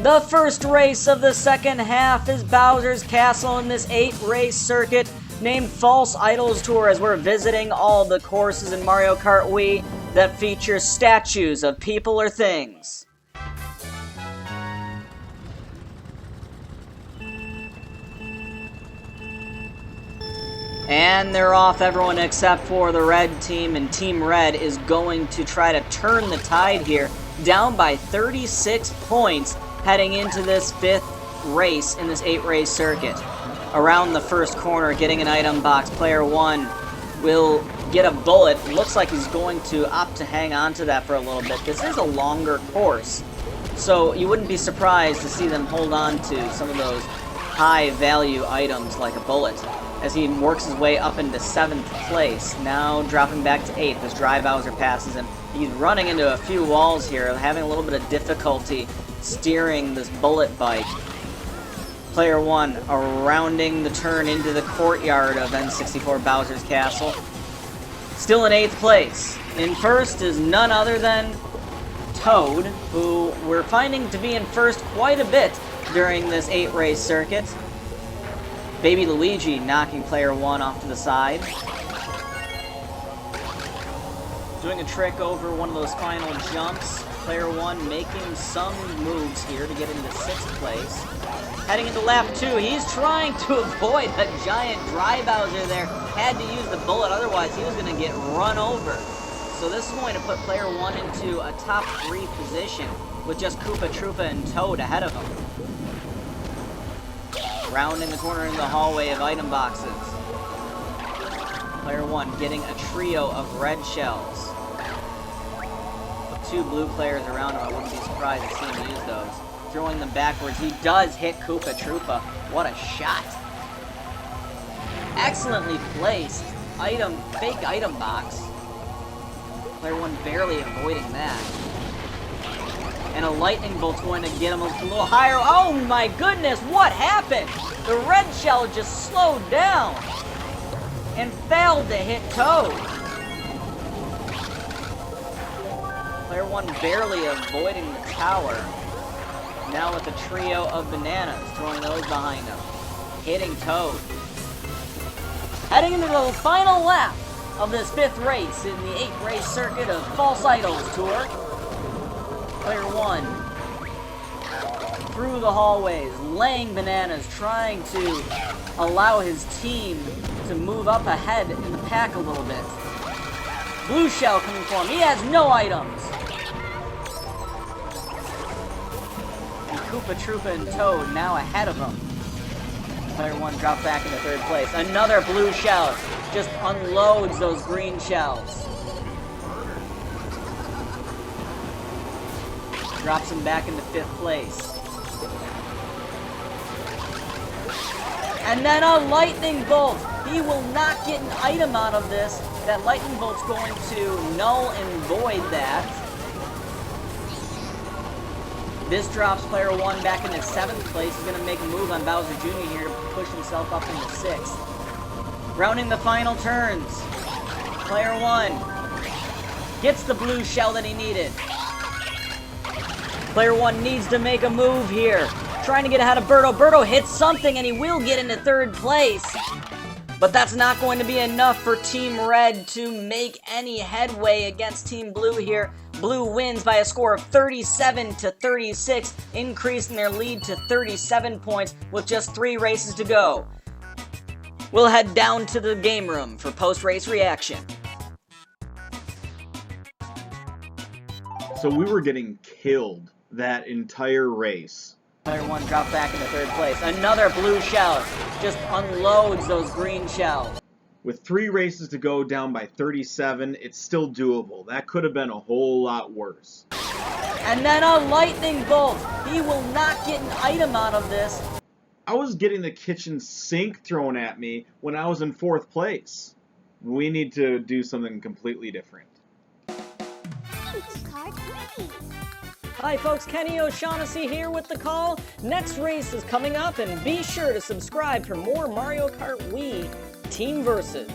The first race of the second half is Bowser's Castle in this 8-race circuit named False Idols Tour, as we're visiting all the courses in Mario Kart Wii that feature statues of people or things. And they're off, everyone except for the red team, and Team Red is going to try to turn the tide here, down by 36 points heading into this 5th race in this 8-race circuit. Around the first corner, getting an item box, player 1 will get a bullet. Looks like he's going to opt to hang on to that for a little bit. This is a longer course, so you wouldn't be surprised to see them hold on to some of those high-value items like a bullet, as he works his way up into 7th place, now dropping back to 8th as Dry Bowser passes him. He's running into a few walls here, having a little bit of difficulty steering this bullet bike. Player 1 rounding the turn into the courtyard of N64 Bowser's Castle. Still in 8th place. In first is none other than Toad, who we're finding to be in first quite a bit during this 8-race circuit. Baby Luigi knocking player 1 off to the side. Doing a trick over one of those final jumps. Player 1 making some moves here to get into 6th place. Heading into lap 2, he's trying to avoid a giant Dry Bowser there. Had to use the bullet, otherwise he was going to get run over. So this is going to put player 1 into a top 3 position with just Koopa Troopa and Toad ahead of him. Rounding the corner in the hallway of item boxes. Player 1 getting a trio of red shells. With 2 blue players around him, I wouldn't be surprised to see him use those. Throwing them backwards, he does hit Koopa Troopa. What a shot. Excellently placed fake item box. Player 1 barely avoiding that. And a lightning bolt's going to get him a little higher. Oh my goodness, what happened? The red shell just slowed down and failed to hit Toad. Player 1 barely avoiding the tower. Now with a trio of bananas, throwing those behind him. Hitting Toad. Heading into the final lap of this 5th race in the 8-race circuit of False Idols Tour. Player 1 through the hallways, laying bananas, trying to allow his team to move up ahead in the pack a little bit. Blue shell coming for him. He has no items. And Koopa Troopa and Toad now ahead of him. Player 1 dropped back into 3rd place. Another blue shell just unloads those green shells. Drops him back into 5th place. And then a lightning bolt. He will not get an item out of this. That lightning bolt's going to null and void that. This drops player 1 back into 7th place. He's going to make a move on Bowser Jr. here to push himself up into 6th. Rounding the final turns. Player 1 gets the blue shell that he needed. Player 1 needs to make a move here. Trying to get ahead of Birdo. Birdo hits something and he will get into 3rd place. But that's not going to be enough for Team Red to make any headway against Team Blue here. Blue wins by a score of 37-36, increasing their lead to 37 points with just 3 races to go. We'll head down to the game room for post-race reaction. So we were getting killed that entire race. Player 1 dropped back into 3rd place. Another blue shell just unloads those green shells. With 3 races to go, down by 37, it's still doable. That could have been a whole lot worse. And then a lightning bolt. He will not get an item out of this. I was getting the kitchen sink thrown at me when I was in 4th place. We need to do something completely different. Hi folks, Kenny O'Shaughnessy here with the call. Next race is coming up, and be sure to subscribe for more Mario Kart Wii Team Versus.